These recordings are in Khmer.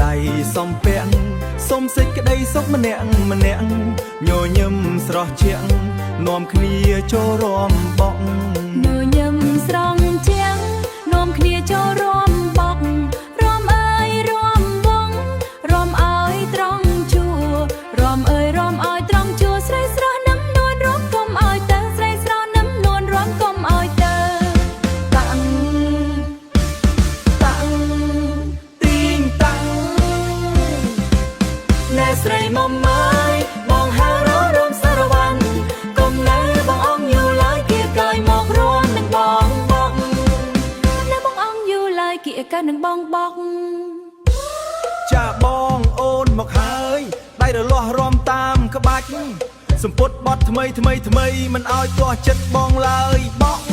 ដៃសំពាក់សុំសេចក្តីសុខម្នាក់ញញឹមស្រស់ជាងនាំគ្នាចូលរួមបក់ញញឹមស្រង់ជាងនាំគ្នាចូលរួមបក់រំអើយរំវងរំអើយត្រង់ជួរំអើយរំអើយត្រង់ជួស្រីស្រស់នឹមនួនរំកុំអើយទៅស្រីស្រស់នឹមនួនរំកុំអើយទៅតាំងទីងតាំងណែស្រីមកមើលបងហៅរំសារវ៉ាន់កុំណែបងអងយូរឡើយគៀកកាយមករំនឹងបងបក់ណែបងអងយូរឡើយគៀកកាយនឹងបងបក់ចាបងអូនមកហើយដៃរលាស់រំតាមក្បាច់សម្ពុតបត់ថ្មីមិនឲ្យទាស់ចិត្តបងឡើយបក់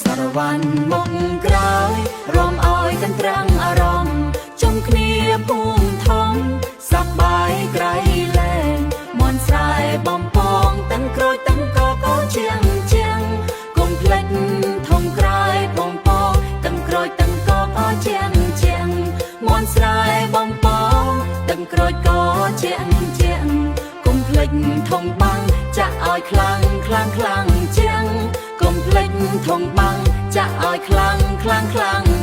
សារវ៉ាន់មកក្រោយរំអើយកាន់ត្រាំងអារម្មណ៍ជុំគ្នាភូមិធំសប្បាយក្រៃលែងមន់ស្រែបំពងទាំងក្រូចទាំងកកជាងកុំភ្លេចធំក្រៃបំពងទាំងក្រូចទាំងកកជាងមន់ស្រែបំពងទាំងក្រូចកជាងកុំភ្លេចធំបាំងចាក់ឲ្យខ្លាំងជាងកុំភ្លេចធំបាំងចាក់ឲ្យខ្លាំង